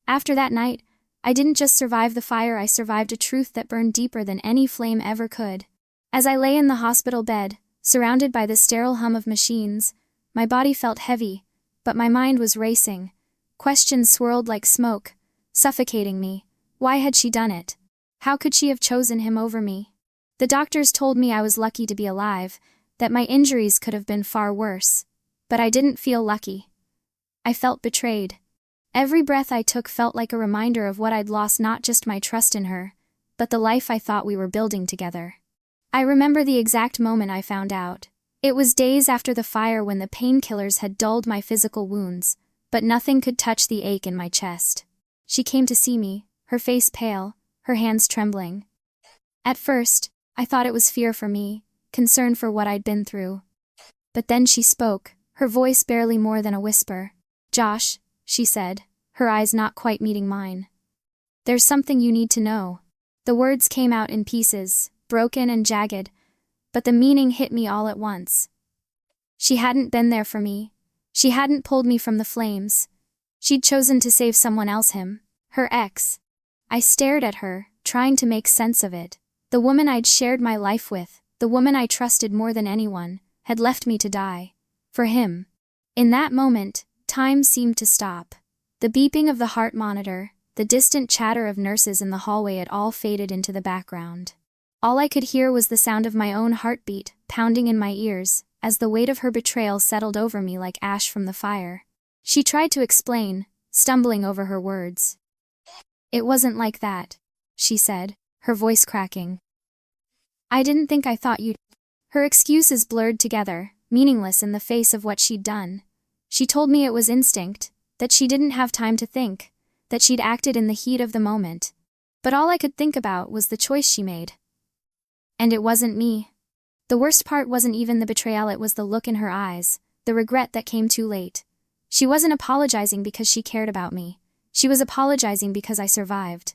After that night, I didn't just survive the fire, I survived a truth that burned deeper than any flame ever could. As I lay in the hospital bed, surrounded by the sterile hum of machines, my body felt heavy, but my mind was racing. Questions swirled like smoke, suffocating me. Why had she done it? How could she have chosen him over me? The doctors told me I was lucky to be alive, that my injuries could have been far worse. But I didn't feel lucky. I felt betrayed. Every breath I took felt like a reminder of what I'd lost, not just my trust in her, but the life I thought we were building together. I remember the exact moment I found out. It was days after the fire when the painkillers had dulled my physical wounds, but nothing could touch the ache in my chest. She came to see me, her face pale, her hands trembling. At first, I thought it was fear for me, concern for what I'd been through. But then she spoke, her voice barely more than a whisper. "Josh," she said, her eyes not quite meeting mine. "There's something you need to know." The words came out in pieces, broken and jagged, but the meaning hit me all at once. She hadn't been there for me. She hadn't pulled me from the flames. She'd chosen to save someone else, him, her ex. I stared at her, trying to make sense of it. The woman I'd shared my life with, the woman I trusted more than anyone, had left me to die. For him. In that moment, time seemed to stop. The beeping of the heart monitor, the distant chatter of nurses in the hallway, it all faded into the background. All I could hear was the sound of my own heartbeat, pounding in my ears, as the weight of her betrayal settled over me like ash from the fire. She tried to explain, stumbling over her words. "It wasn't like that," she said, her voice cracking. "I didn't think I thought you'd—" Her excuses blurred together, meaningless in the face of what she'd done. She told me it was instinct, that she didn't have time to think, that she'd acted in the heat of the moment. But all I could think about was the choice she made. And it wasn't me. The worst part wasn't even the betrayal, it was the look in her eyes, the regret that came too late. She wasn't apologizing because she cared about me. She was apologizing because I survived.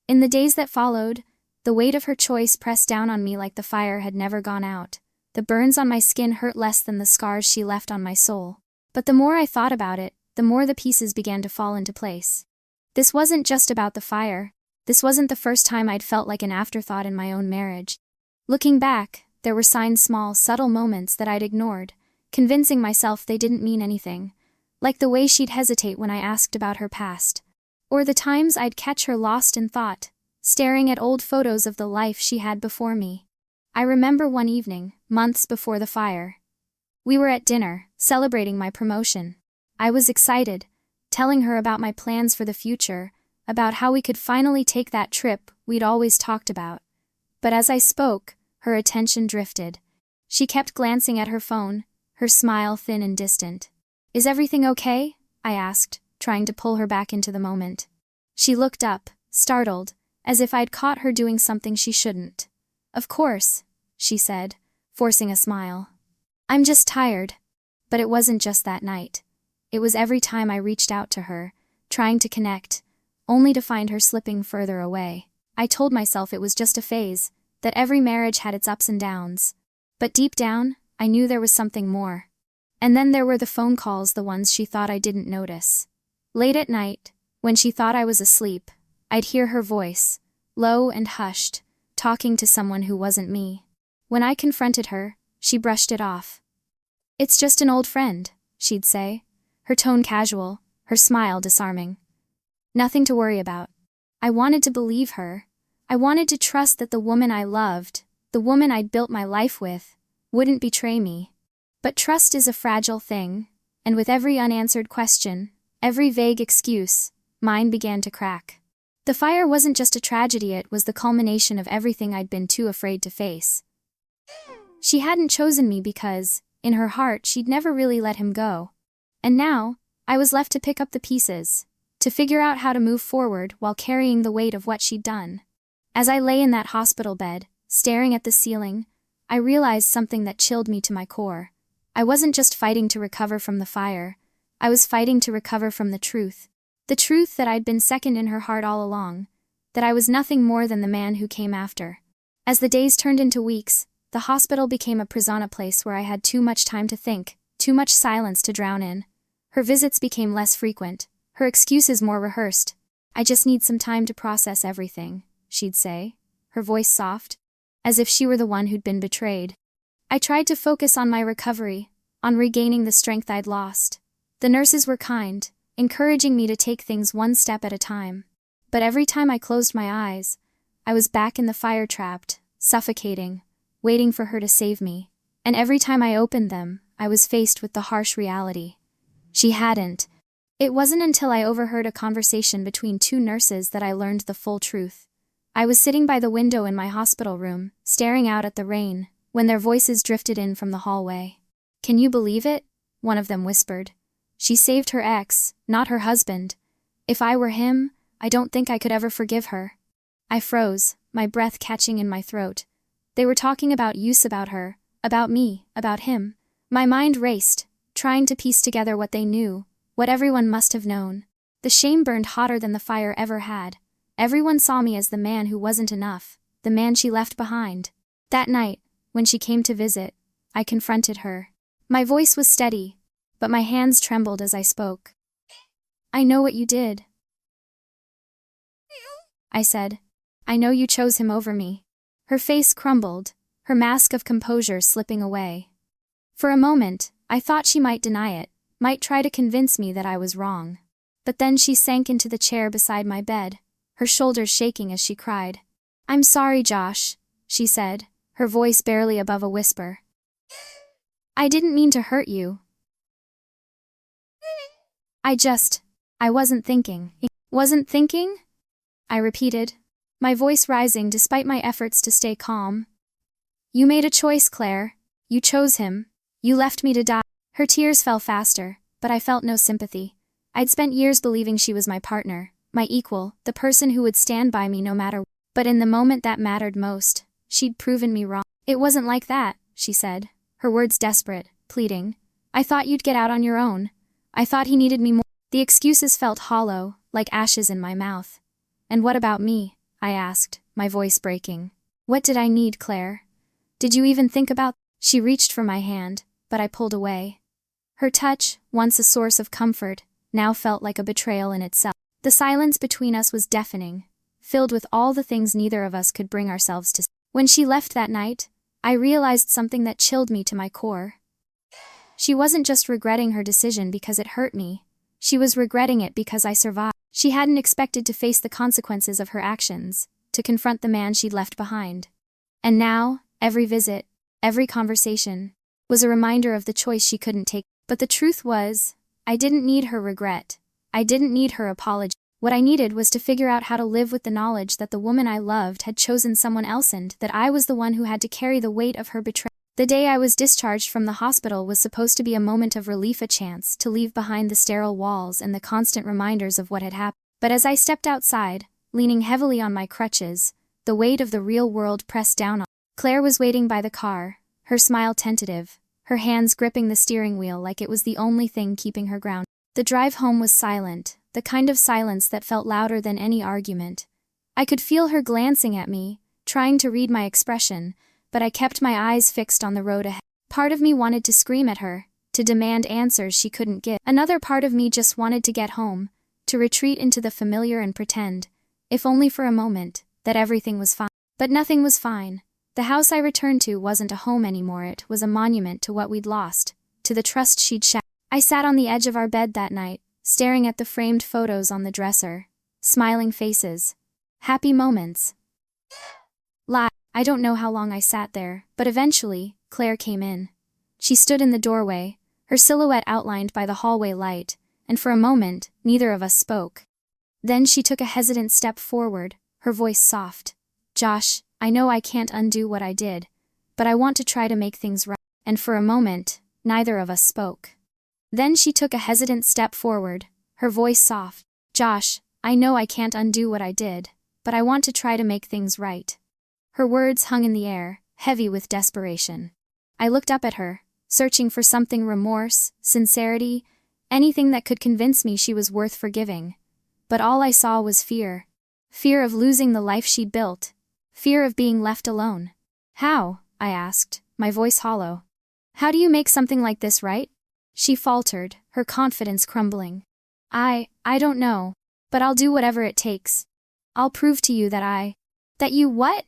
In the days that followed, the weight of her choice pressed down on me like the fire had never gone out. The burns on my skin hurt less than the scars she left on my soul. But the more I thought about it, the more the pieces began to fall into place. This wasn't just about the fire. This wasn't the first time I'd felt like an afterthought in my own marriage. Looking back, there were small, subtle moments that I'd ignored, convincing myself they didn't mean anything. Like the way she'd hesitate when I asked about her past. Or the times I'd catch her lost in thought, staring at old photos of the life she had before me. I remember one evening, months before the fire. We were at dinner, celebrating my promotion. I was excited, telling her about my plans for the future, about how we could finally take that trip we'd always talked about. But as I spoke, her attention drifted. She kept glancing at her phone, her smile thin and distant. "Is everything okay?" I asked, trying to pull her back into the moment. She looked up, startled, as if I'd caught her doing something she shouldn't. "Of course," she said, forcing a smile. "I'm just tired." But it wasn't just that night. It was every time I reached out to her, trying to connect, only to find her slipping further away. I told myself it was just a phase, that every marriage had its ups and downs. But deep down, I knew there was something more. And then there were the phone calls, the ones she thought I didn't notice. Late at night, when she thought I was asleep, I'd hear her voice, low and hushed, talking to someone who wasn't me. When I confronted her, she brushed it off. "It's just an old friend," she'd say, her tone casual, her smile disarming. "Nothing to worry about." I wanted to believe her. I wanted to trust that the woman I loved, the woman I'd built my life with, wouldn't betray me. But trust is a fragile thing, and with every unanswered question, every vague excuse, mine began to crack. The fire wasn't just a tragedy, it was the culmination of everything I'd been too afraid to face. She hadn't chosen me because, in her heart, she'd never really let him go. And now, I was left to pick up the pieces, to figure out how to move forward while carrying the weight of what she'd done. As I lay in that hospital bed, staring at the ceiling, I realized something that chilled me to my core. I wasn't just fighting to recover from the fire. I was fighting to recover from the truth. The truth that I'd been second in her heart all along. That I was nothing more than the man who came after. As the days turned into weeks, the hospital became a prison, a place where I had too much time to think, too much silence to drown in. Her visits became less frequent, her excuses more rehearsed, I just need some time to process everything, she'd say, her voice soft, as if she were the one who'd been betrayed. I tried to focus on my recovery, on regaining the strength I'd lost. The nurses were kind, encouraging me to take things one step at a time. But every time I closed my eyes, I was back in the fire trapped, suffocating, waiting for her to save me. And every time I opened them, I was faced with the harsh reality. She hadn't. It wasn't until I overheard a conversation between two nurses that I learned the full truth. I was sitting by the window in my hospital room, staring out at the rain, when their voices drifted in from the hallway. "Can you believe it?" one of them whispered. "She saved her ex, not her husband. If I were him, I don't think I could ever forgive her." I froze, my breath catching in my throat. They were talking about use, about her, about me, about him. My mind raced, trying to piece together what they knew, what everyone must have known. The shame burned hotter than the fire ever had. Everyone saw me as the man who wasn't enough, the man she left behind. That night, when she came to visit, I confronted her. My voice was steady, but my hands trembled as I spoke. "I know what you did," I said. "I know you chose him over me." Her face crumbled, her mask of composure slipping away. For a moment, I thought she might deny it, might try to convince me that I was wrong. But then she sank into the chair beside my bed, her shoulders shaking as she cried. "I'm sorry, Josh," she said, her voice barely above a whisper. "I didn't mean to hurt you. I wasn't thinking." "Wasn't thinking?" I repeated, my voice rising despite my efforts to stay calm. "You made a choice, Claire. You chose him. You left me to die." Her tears fell faster, but I felt no sympathy. I'd spent years believing she was my partner, my equal, the person who would stand by me no matter what. But in the moment that mattered most, she'd proven me wrong. "It wasn't like that," she said, her words desperate, pleading. "I thought you'd get out on your own. I thought he needed me more." The excuses felt hollow, like ashes in my mouth. "And what about me?" I asked, my voice breaking. "What did I need, Claire? Did you even think about—" She reached for my hand, but I pulled away. Her touch, once a source of comfort, now felt like a betrayal in itself. The silence between us was deafening, filled with all the things neither of us could bring ourselves to. When she left that night, I realized something that chilled me to my core. She wasn't just regretting her decision because it hurt me. She was regretting it because I survived. She hadn't expected to face the consequences of her actions, to confront the man she'd left behind. And now, every visit, every conversation, was a reminder of the choice she couldn't take. But the truth was, I didn't need her regret. I didn't need her apology. What I needed was to figure out how to live with the knowledge that the woman I loved had chosen someone else and that I was the one who had to carry the weight of her betrayal. The day I was discharged from the hospital was supposed to be a moment of relief, a chance to leave behind the sterile walls and the constant reminders of what had happened. But as I stepped outside, leaning heavily on my crutches, the weight of the real world pressed down on. Claire was waiting by the car, her smile tentative, her hands gripping the steering wheel like it was the only thing keeping her grounded. The drive home was silent, the kind of silence that felt louder than any argument. I could feel her glancing at me, trying to read my expression, but I kept my eyes fixed on the road ahead. Part of me wanted to scream at her, to demand answers she couldn't give. Another part of me just wanted to get home, to retreat into the familiar and pretend, if only for a moment, that everything was fine. But nothing was fine. The house I returned to wasn't a home anymore. It was a monument to what we'd lost, to the trust she'd shattered. I sat on the edge of our bed that night, staring at the framed photos on the dresser, smiling faces, happy moments. I don't know how long I sat there, but eventually, Claire came in. She stood in the doorway, her silhouette outlined by the hallway light, and for a moment, neither of us spoke. Then she took a hesitant step forward, her voice soft. "Josh, I know I can't undo what I did, but I want to try to make things right." And for a moment, neither of us spoke. Then she took a hesitant step forward, her voice soft. "Josh, I know I can't undo what I did, but I want to try to make things right." Her words hung in the air, heavy with desperation. I looked up at her, searching for something: remorse, sincerity, anything that could convince me she was worth forgiving. But all I saw was fear. Fear of losing the life she'd built. Fear of being left alone. "How?" I asked, my voice hollow. "How do you make something like this right?" She faltered, her confidence crumbling. I don't know. But I'll do whatever it takes. I'll prove to you that you what?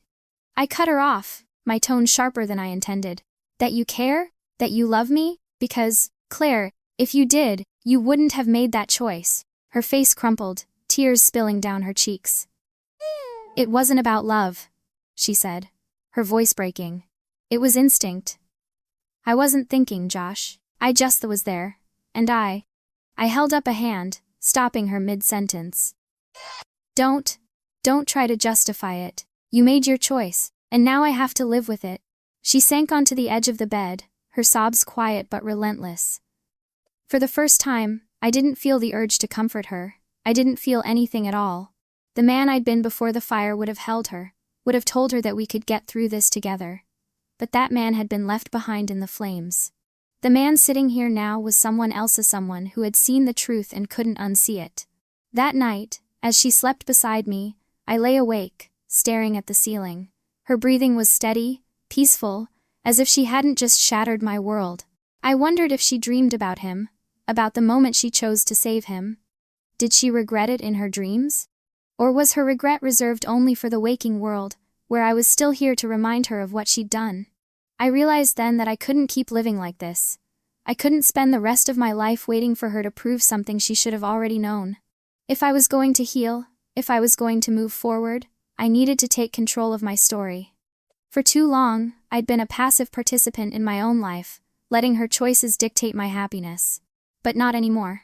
I cut her off, my tone sharper than I intended. That you care? That you love me? Because, Claire, if you did, you wouldn't have made that choice. Her face crumpled, tears spilling down her cheeks. It wasn't about love, she said, her voice breaking. It was instinct. I wasn't thinking, Josh. I just was there. And I held up a hand, stopping her mid-sentence. Don't try to justify it. You made your choice, and now I have to live with it. She sank onto the edge of the bed, her sobs quiet but relentless. For the first time, I didn't feel the urge to comfort her. I didn't feel anything at all. The man I'd been before the fire would have held her, would have told her that we could get through this together. But that man had been left behind in the flames. The man sitting here now was someone else's someone who had seen the truth and couldn't unsee it. That night, as she slept beside me, I lay awake, staring at the ceiling. Her breathing was steady, peaceful, as if she hadn't just shattered my world. I wondered if she dreamed about him, about the moment she chose to save him. Did she regret it in her dreams? Or was her regret reserved only for the waking world, where I was still here to remind her of what she'd done? I realized then that I couldn't keep living like this. I couldn't spend the rest of my life waiting for her to prove something she should have already known. If I was going to heal, if I was going to move forward, I needed to take control of my story. For too long, I'd been a passive participant in my own life, letting her choices dictate my happiness. But not anymore.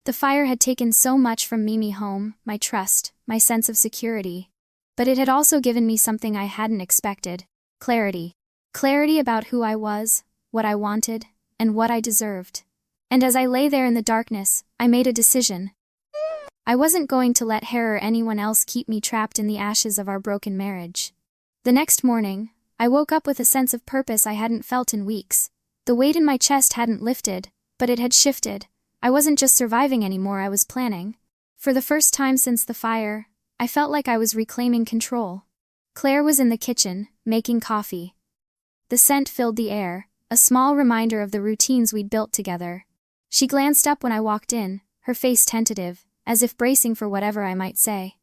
The fire had taken so much from Mimi home, my trust, my sense of security. But it had also given me something I hadn't expected: clarity. Clarity about who I was, what I wanted, and what I deserved. And as I lay there in the darkness, I made a decision. I wasn't going to let her or anyone else keep me trapped in the ashes of our broken marriage. The next morning, I woke up with a sense of purpose I hadn't felt in weeks. The weight in my chest hadn't lifted, but it had shifted. I wasn't just surviving anymore, I was planning. For the first time since the fire, I felt like I was reclaiming control. Claire was in the kitchen, making coffee. The scent filled the air, a small reminder of the routines we'd built together. She glanced up when I walked in, her face tentative, as if bracing for whatever I might say.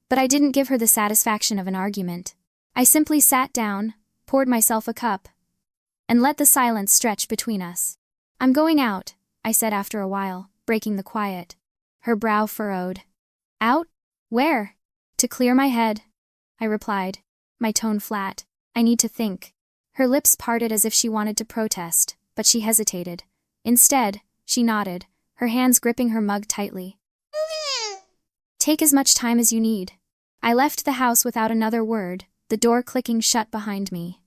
But I didn't give her the satisfaction of an argument. I simply sat down, poured myself a cup, and let the silence stretch between us. "I'm going out," I said after a while, breaking the quiet. Her brow furrowed. "Out? Where?" "To clear my head," I replied, my tone flat. "I need to think." Her lips parted as if she wanted to protest, but she hesitated. Instead, she nodded, her hands gripping her mug tightly. "Take as much time as you need." I left the house without another word, the door clicking shut behind me.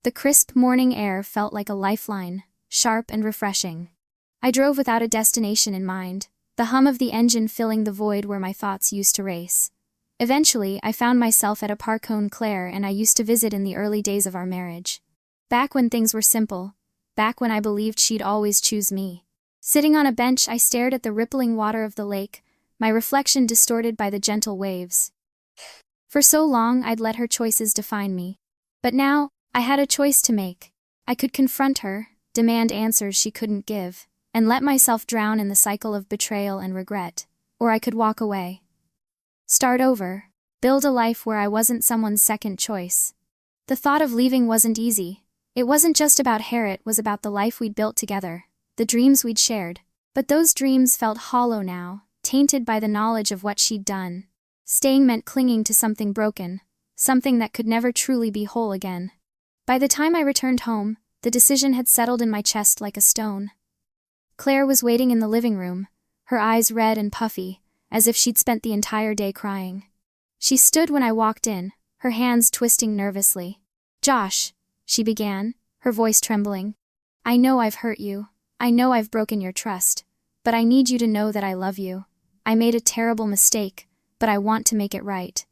The crisp morning air felt like a lifeline, sharp and refreshing. I drove without a destination in mind, the hum of the engine filling the void where my thoughts used to race. Eventually, I found myself at a park Claire and I used to visit in the early days of our marriage. Back when things were simple, back when I believed she'd always choose me. Sitting on a bench, I stared at the rippling water of the lake, my reflection distorted by the gentle waves. For so long, I'd let her choices define me. But now, I had a choice to make. I could confront her, demand answers she couldn't give, and let myself drown in the cycle of betrayal and regret. Or I could walk away. Start over, build a life where I wasn't someone's second choice. The thought of leaving wasn't easy. It wasn't just about Harriet, it was about the life we'd built together, the dreams we'd shared. But those dreams felt hollow now, tainted by the knowledge of what she'd done. Staying meant clinging to something broken, something that could never truly be whole again. By the time I returned home, the decision had settled in my chest like a stone. Claire was waiting in the living room, her eyes red and puffy, as if she'd spent the entire day crying. She stood when I walked in, her hands twisting nervously. "Josh," she began, her voice trembling. "I know I've hurt you. I know I've broken your trust. But I need you to know that I love you. I made a terrible mistake, but I want to make it right.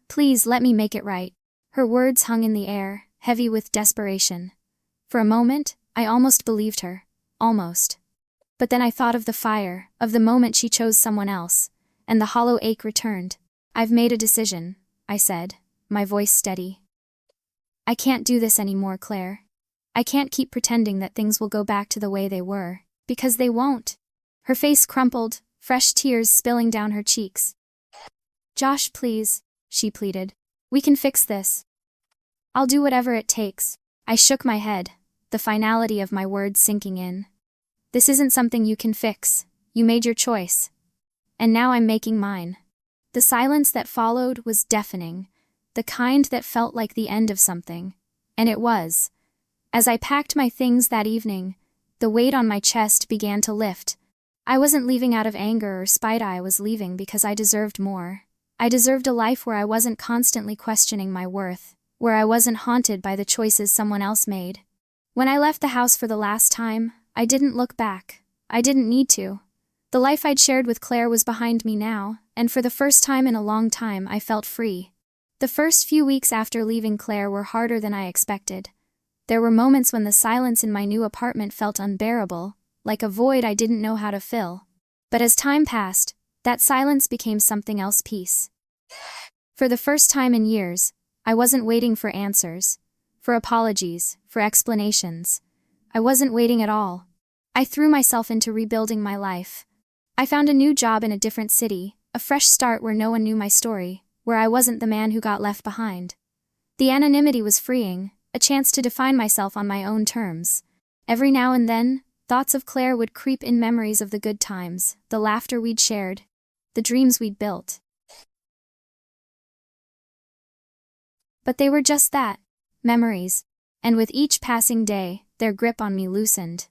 Please let me make it right." Her words hung in the air, heavy with desperation. For a moment, I almost believed her. Almost. But then I thought of the fire, of the moment she chose someone else, and the hollow ache returned. "I've made a decision," I said, my voice steady. "I can't do this anymore, Claire. I can't keep pretending that things will go back to the way they were, because they won't." Her face crumpled, fresh tears spilling down her cheeks. Josh, please, she pleaded. We can fix this. I'll do whatever it takes. I shook my head, the finality of my words sinking in. This isn't something you can fix. You made your choice. And now I'm making mine. The silence that followed was deafening, the kind that felt like the end of something. And it was. As I packed my things that evening, the weight on my chest began to lift. I wasn't leaving out of anger or spite, I was leaving because I deserved more. I deserved a life where I wasn't constantly questioning my worth, where I wasn't haunted by the choices someone else made. When I left the house for the last time, I didn't look back. I didn't need to. The life I'd shared with Claire was behind me now, and for the first time in a long time I felt free. The first few weeks after leaving Claire were harder than I expected. There were moments when the silence in my new apartment felt unbearable, like a void I didn't know how to fill. But as time passed, that silence became something else: peace. For the first time in years, I wasn't waiting for answers, for apologies, for explanations. I wasn't waiting at all. I threw myself into rebuilding my life. I found a new job in a different city, a fresh start where no one knew my story, where I wasn't the man who got left behind. The anonymity was freeing, a chance to define myself on my own terms. Every now and then, thoughts of Claire would creep in, memories of the good times, the laughter we'd shared, the dreams we'd built. But they were just that, memories, and with each passing day, their grip on me loosened.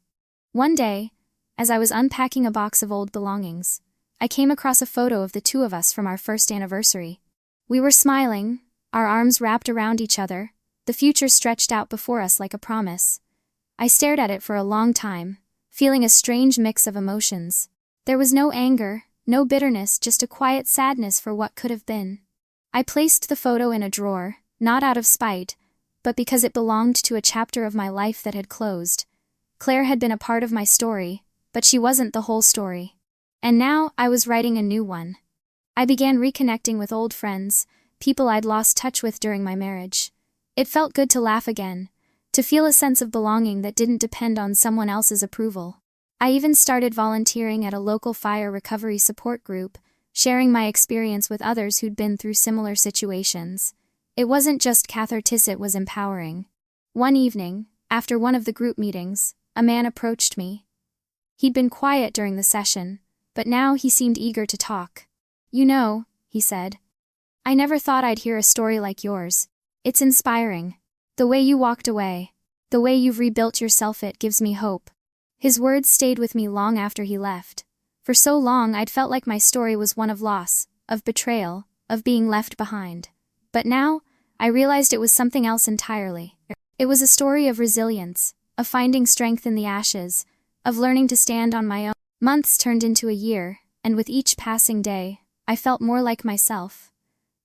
One day, as I was unpacking a box of old belongings, I came across a photo of the two of us from our first anniversary. We were smiling, our arms wrapped around each other, the future stretched out before us like a promise. I stared at it for a long time, feeling a strange mix of emotions. There was no anger, no bitterness, just a quiet sadness for what could have been. I placed the photo in a drawer, not out of spite, but because it belonged to a chapter of my life that had closed. Claire had been a part of my story, but she wasn't the whole story. And now I was writing a new one. I began reconnecting with old friends, people I'd lost touch with during my marriage. It felt good to laugh again, to feel a sense of belonging that didn't depend on someone else's approval. I even started volunteering at a local fire recovery support group, sharing my experience with others who'd been through similar situations. It wasn't just catharsis, it was empowering. One evening, after one of the group meetings, a man approached me. He'd been quiet during the session, but now he seemed eager to talk. "You know," he said, "I never thought I'd hear a story like yours. It's inspiring. The way you walked away, the way you've rebuilt yourself, it gives me hope." His words stayed with me long after he left. For so long I'd felt like my story was one of loss, of betrayal, of being left behind. But now, I realized it was something else entirely. It was a story of resilience, of finding strength in the ashes, of learning to stand on my own. Months turned into a year, and with each passing day, I felt more like myself.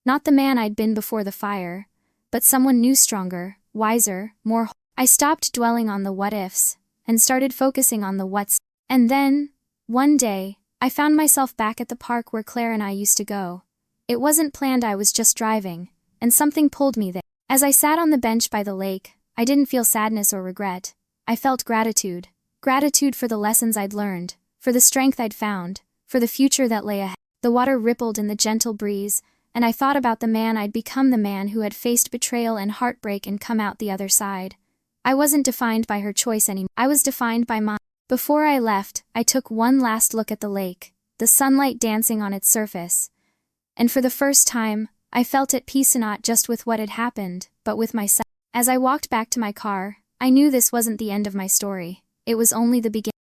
Not the man I'd been before the fire, but someone new, stronger, wiser, more whole. I stopped dwelling on the what-ifs, and started focusing on the what's. And then, one day, I found myself back at the park where Claire and I used to go. It wasn't planned, I was just driving, and something pulled me there. As I sat on the bench by the lake, I didn't feel sadness or regret. I felt gratitude. Gratitude for the lessons I'd learned, for the strength I'd found, for the future that lay ahead. The water rippled in the gentle breeze, and I thought about the man I'd become, the man who had faced betrayal and heartbreak and come out the other side. I wasn't defined by her choice anymore. I was defined by mine. Before I left, I took one last look at the lake, the sunlight dancing on its surface. And for the first time, I felt at peace, not just with what had happened, but with myself. As I walked back to my car, I knew this wasn't the end of my story. It was only the beginning.